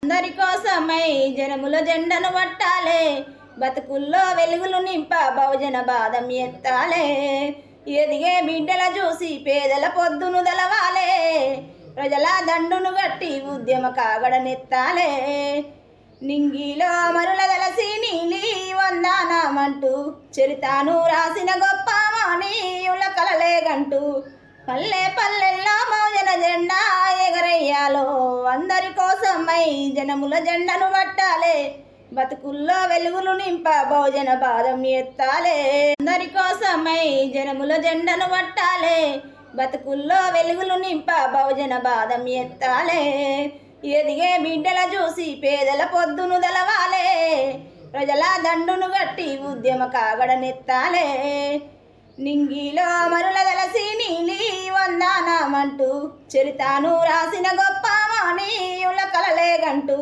అందరి కోసమై జనముల జెండను పట్టాలే, బతుకుల్లో వెలుగులు నింప బహుజన బాధం ఎత్తాలే. ఎదిగే బిడ్డల చూసి పేదల పొద్దును దలవాలే, ప్రజల దండును గట్టి ఉద్యమ కాగడనెత్తాలే. నింగిలో మరుల దలసి నీలి వందానమంటూ చరితాను రాసిన గొప్ప మానీయుల కలలేగంటూ పల్లె పల్లెల్లో బహుజన జెండా ఎగరయ్యాలో. అందరి కోసమై జనముల జెండను పట్టాలే, బతుకుల్లో వెలుగులు నింప బహుజన బాధం ఎత్తాలే. అందరి కోసమై జనముల జెండను పట్టాలే, బతుకుల్లో వెలుగులు నింప బహుజన బాధం ఎత్తాలే. ఎదిగే బిడ్డల చూసి పేదల పొద్దును దలవాలే, ప్రజల దండును గట్టి ఉద్యమ కాగడనెత్తాలే. నింగిలో మరుల దలసి నీలి వందానమంటూ చరితాను రాసిన గొప్ప మానీయుల కలలేగంటూ